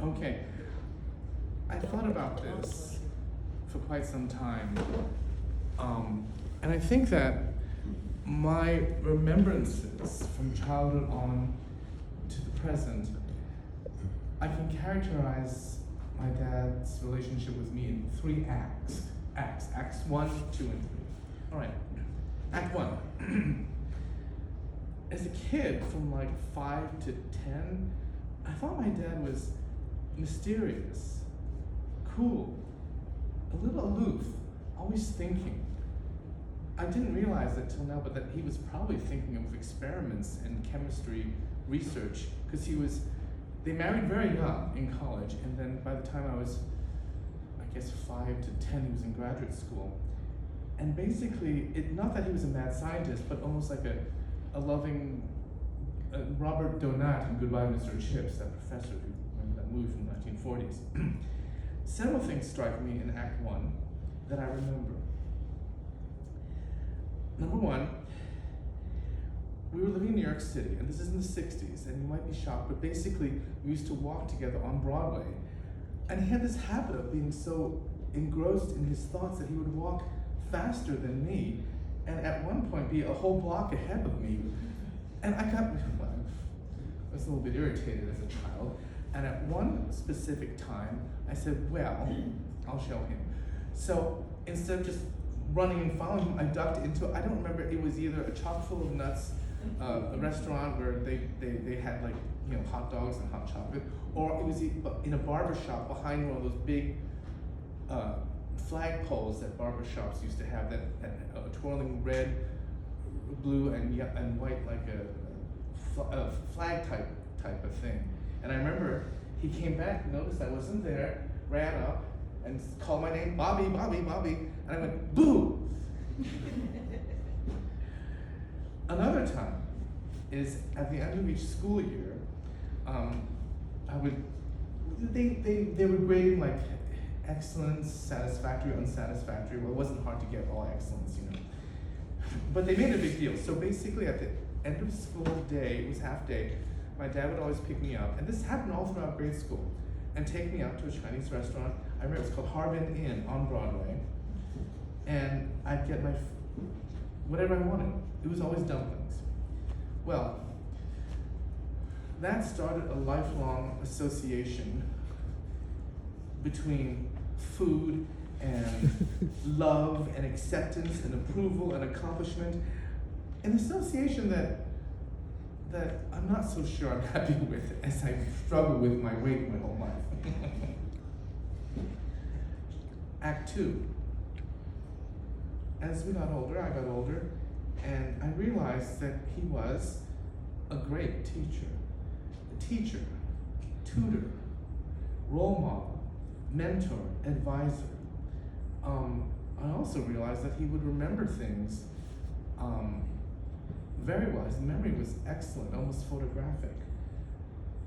Okay, I thought about this for quite some time, and I think that my remembrances from childhood on to the present, I can characterize my dad's relationship with me in three acts. Acts 1, 2, and 3. All right, Act 1. As a kid, from like 5 to 10, I thought my dad was mysterious, cool, a little aloof, always thinking. I didn't realize it till now, but that he was probably thinking of experiments and chemistry research, because they married very young in college, and then by the time I was, I guess 5 to 10, he was in graduate school. And basically, not that he was a mad scientist, but almost like a loving Robert Donat in Goodbye, Mr. Chips, that professor who remember that movie from the 1940s. Several things strike me in Act 1 that I remember. Number one, we were living in New York City, and this is in the 60s, and you might be shocked, but basically we used to walk together on Broadway. And he had this habit of being so engrossed in his thoughts that he would walk faster than me, and at one point be a whole block ahead of me. And I was a little bit irritated as a child, and at one specific time, I said, well, I'll show him. So instead of just running and following him, I ducked into, I don't remember, it was either a chock full of nuts, a restaurant where they had like, hot dogs and hot chocolate, or it was in a barber shop behind one of those big flag poles that barber shops used to have, that twirling red, blue, and white, like a flag type of thing. And I remember he came back, noticed I wasn't there, ran up and called my name, Bobby, Bobby, Bobby, and I went, boo! Another time is at the end of each school year, they were grading like excellence, satisfactory, unsatisfactory. Well, it wasn't hard to get all excellence, But they made a big deal. So basically at the end of school day, it was half day, my dad would always pick me up, and this happened all throughout grade school, and take me out to a Chinese restaurant. I remember it was called Harbin Inn on Broadway, and I'd get whatever I wanted. It was always dumplings. Well, that started a lifelong association between food and love and acceptance and approval and accomplishment, an association that I'm not so sure I'm happy with, as I struggle with my weight my whole life. Act 2. As we got older, I got older, and I realized that he was a great teacher, tutor, role model, mentor, advisor. I also realized that he would remember things very well. His memory was excellent, almost photographic.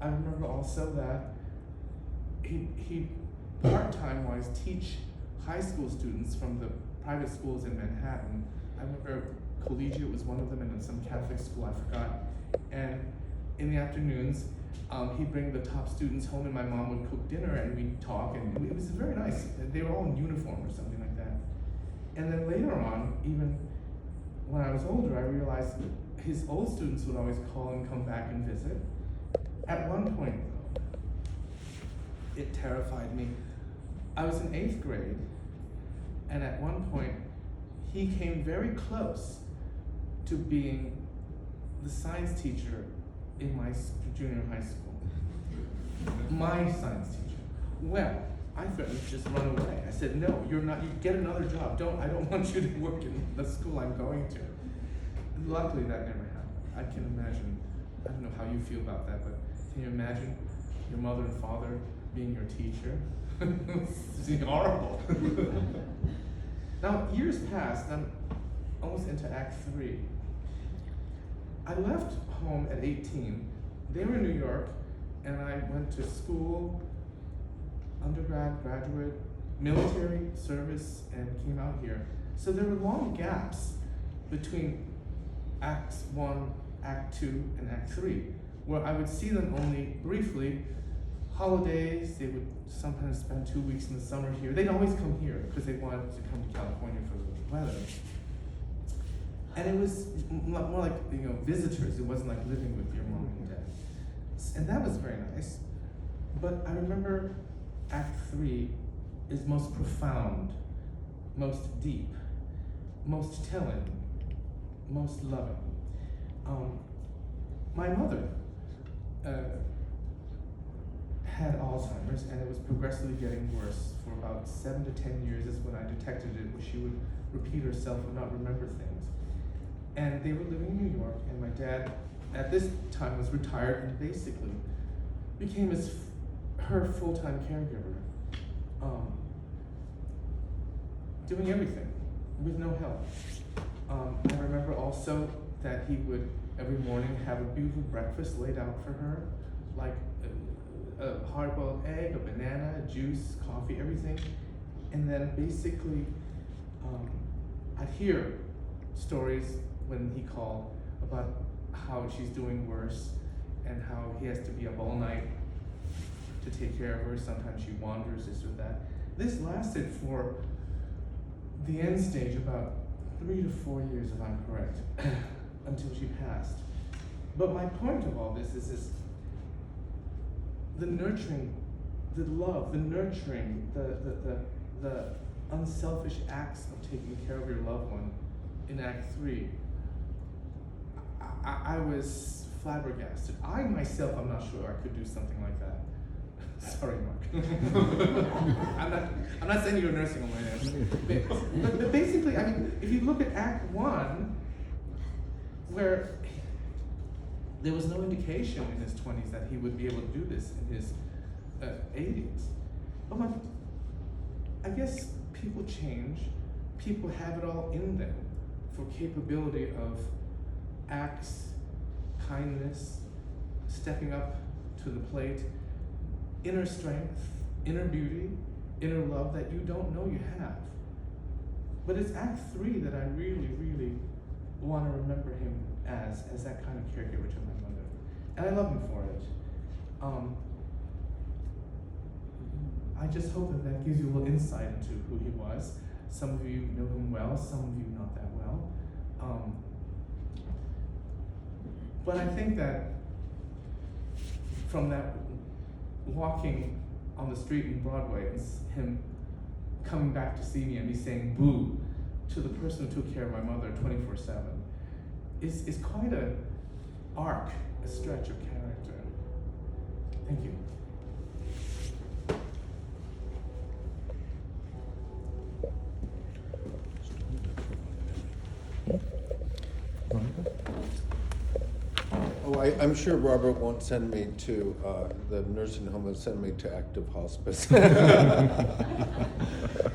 I remember also that he part-time wise teach high school students from the private schools in Manhattan. I remember collegiate was one of them, and then some Catholic school, I forgot. And in the afternoons, he'd bring the top students home, and my mom would cook dinner, and we'd talk, and it was very nice. They were all in uniform or something like that. And then later on, even when I was older, I realized his old students would always call and come back and visit. At one point, though, it terrified me. I was in 8th grade, and at one point, he came very close to being the science teacher in my junior high school. My science teacher. Well, I threatened to just run away. I said, no, you're not, you get another job. I don't want you to work in the school I'm going to. Luckily, that never happened. I can imagine, I don't know how you feel about that, but can you imagine your mother and father being your teacher? It's horrible. Now, years passed, I'm almost into Act 3. I left home at 18. They were in New York, and I went to school, undergrad, graduate, military service, and came out here. So there were long gaps between Acts 1, Act 2, and Act 3, where I would see them only briefly holidays, they would sometimes spend 2 weeks in the summer here. They'd always come here because they wanted to come to California for the weather. And it was more like, you know, visitors. It wasn't like living with your mom and dad. And that was very nice. But I remember Act 3 is most profound, most deep, most telling, most loving. My mother had Alzheimer's, and it was progressively getting worse. For about 7 to 10 years is when I detected it, where she would repeat herself and not remember things. And they were living in New York, and my dad, at this time, was retired and basically became her full-time caregiver, doing everything with no help. I remember also that he would every morning have a beautiful breakfast laid out for her, like a hard-boiled egg, a banana, juice, coffee, everything. And then basically, I'd hear stories when he called about how she's doing worse and how he has to be up all night to take care of her. Sometimes she wanders, this or that. This lasted for the end stage about 3 to 4 years, if I'm correct, until she passed. But my point of all this is the nurturing, the love, the nurturing, the unselfish acts of taking care of your loved one in Act 3. I was flabbergasted. I myself, I'm not sure I could do something like that. Sorry, Mark. I'm not saying you're a nursing home right now. But basically, I mean, if you look at Act 1, where there was no indication in his 20s that he would be able to do this in his 80s. But I guess people change. People have it all in them for capability of acts, kindness, stepping up to the plate, inner strength, inner beauty, inner love that you don't know you have. But it's Act 3 that I really, really want to remember him as that kind of caregiver to my mother. And I love him for it. I just hope that gives you a little insight into who he was. Some of you know him well, some of you not that well. But I think that from that walking on the street in Broadway and him coming back to see me and me saying boo to the person who took care of my mother 24/7 is quite an arc, a stretch of character. Thank you. Oh, I'm sure Robert won't send me to the nursing home, will send me to active hospice.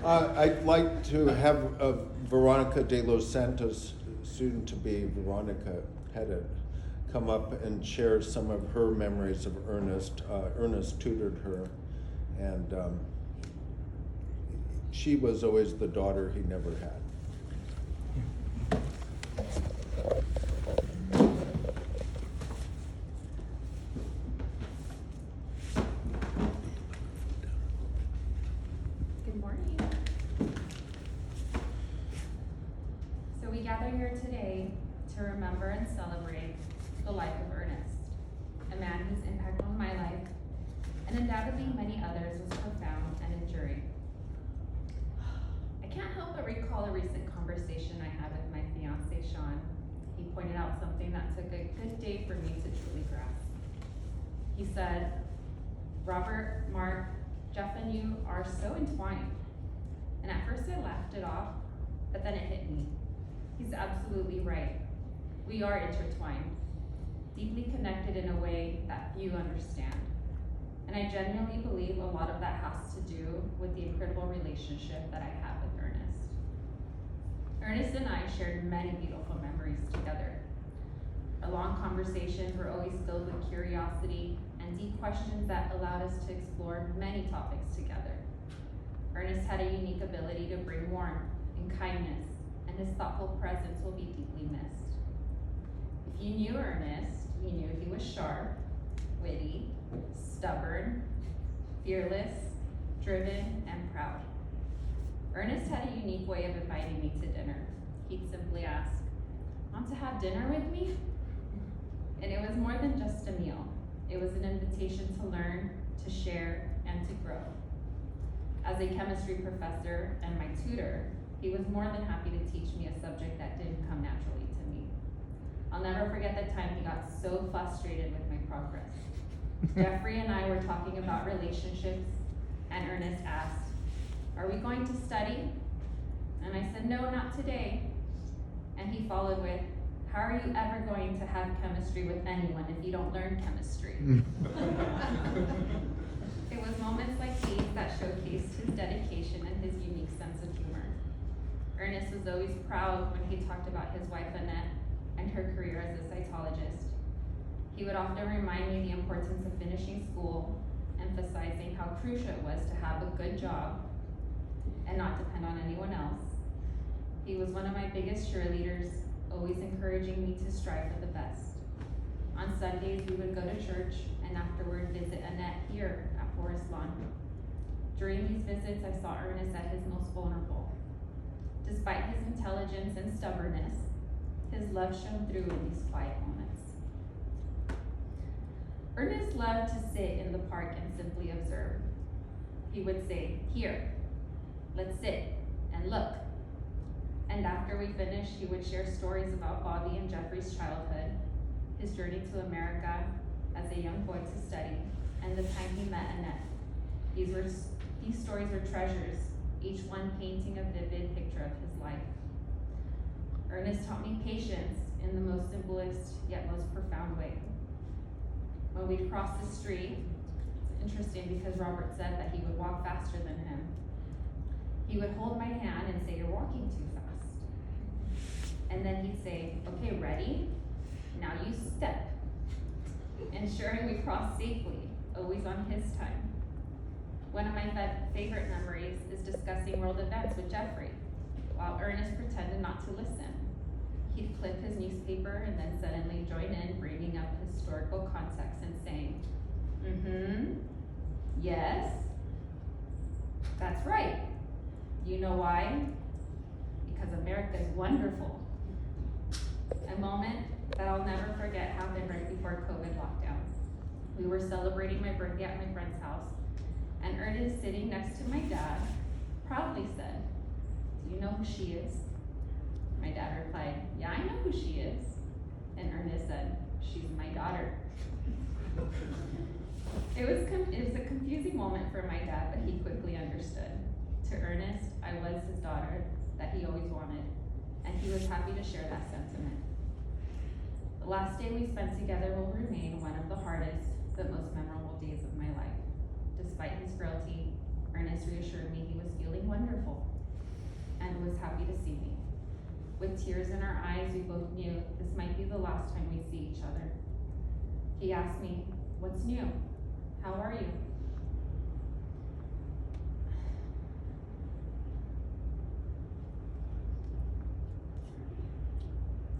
I'd like to have Veronica de los Santos, soon to be Veronica Pettit, come up and share some of her memories of Ernest. Ernest tutored her, and she was always the daughter he never had. Good morning. So we gather here today to remember and celebrate the life of Ernest, a man whose impact on my life, and undoubtedly many others, was profound and enduring. I can't help but recall a recent conversation I had with my fiance, Sean. He pointed out something that took a good day for me to truly grasp. He said, "Robert, Mark, Jeff and you are so entwined." And at first I laughed it off, but then it hit me. He's absolutely right. We are intertwined, deeply connected in a way that few understand. And I genuinely believe a lot of that has to do with the incredible relationship that I have with Ernest. Ernest and I shared many beautiful memories together. Our long conversations were always filled with curiosity and deep questions that allowed us to explore many topics together. Ernest had a unique ability to bring warmth and kindness, and his thoughtful presence will be deeply missed. If you knew Ernest, you knew he was sharp, witty, stubborn, fearless, driven, and proud. Ernest had a unique way of inviting me to dinner. He'd simply ask, "Want to have dinner with me?" And it was more than just a meal. It was an invitation to learn, to share, and to grow. As a chemistry professor and my tutor, he was more than happy to teach me a subject that didn't come naturally to me. I'll never forget the time he got so frustrated with my progress. Jeffrey and I were talking about relationships, and Ernest asked, "Are we going to study?" And I said, "No, not today." And he followed with, "How are you ever going to have chemistry with anyone if you don't learn chemistry?" It was moments like these that showcased his dedication and his unique sense of humor. Ernest was always proud when he talked about his wife Annette and her career as a cytologist. He would often remind me the importance of finishing school, emphasizing how crucial it was to have a good job and not depend on anyone else. He was one of my biggest cheerleaders, always encouraging me to strive for the best. On Sundays, we would go to church and afterward visit Annette here at Forest Lawn. During these visits, I saw Ernest at his most vulnerable. Despite his intelligence and stubbornness, his love shone through in these quiet moments. Ernest loved to sit in the park and simply observe. He would say, "Here, let's sit and look." And after we finished, he would share stories about Bobby and Jeffrey's childhood, his journey to America as a young boy to study, and the time he met Annette. These stories were treasures, each one painting a vivid picture of his life. Ernest taught me patience in the most simplest yet most profound way. When we'd cross the street, it's interesting because Robert said that he would walk faster than him. He would hold my hand and say, "You're walking too fast." And then he'd say, "Okay, ready? Now you step." Ensuring we crossed safely, always on his time. One of my favorite memories is discussing world events with Jeffrey, while Ernest pretended not to listen. He'd flip his newspaper and then suddenly join in, bringing up historical context and saying, "Yes, that's right. You know why? Because America is wonderful." A moment that I'll never forget happened right before COVID lockdown. We were celebrating my birthday at my friend's house, and Ernest, sitting next to my dad, proudly said, "Do you know who she is?" My dad replied, "Yeah, I know who she is." And Ernest said, "She's my daughter." It was a confusing moment for my dad, but he quickly understood. To Ernest, I was his daughter that he always wanted, and he was happy to share that sentiment. The last day we spent together will remain one of the hardest but most memorable days of my life. Despite his frailty, Ernest reassured me he was feeling wonderful and was happy to see me. With tears in our eyes, we both knew this might be the last time we see each other. He asked me, "What's new? How are you?"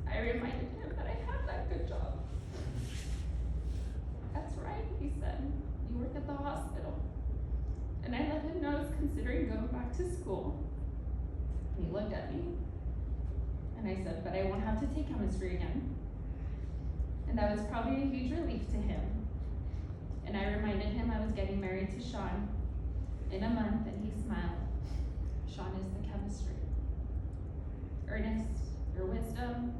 I reminded him that I had that good job. "That's right," he said. "You work at the hospital." And I let him know I was considering going back to school. And he looked at me, and I said, "But I won't have to take chemistry again." And that was probably a huge relief to him. And I reminded him I was getting married to Sean in a month, and he smiled. Sean is the chemistry. Ernest, your wisdom,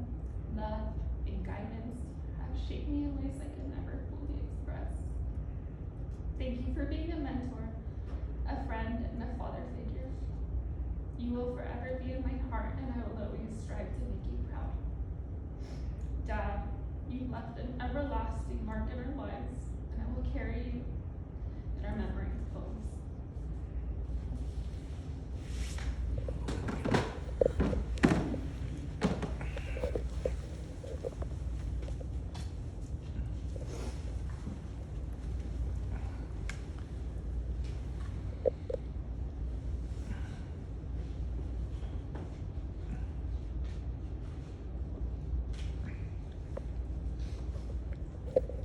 love, and guidance have shaped me in ways I could never fully express. Thank you for being a mentor, a friend, and a father figure. You will forever be in my heart, and I will always strive to make you proud. Dad, you left an everlasting mark in our lives.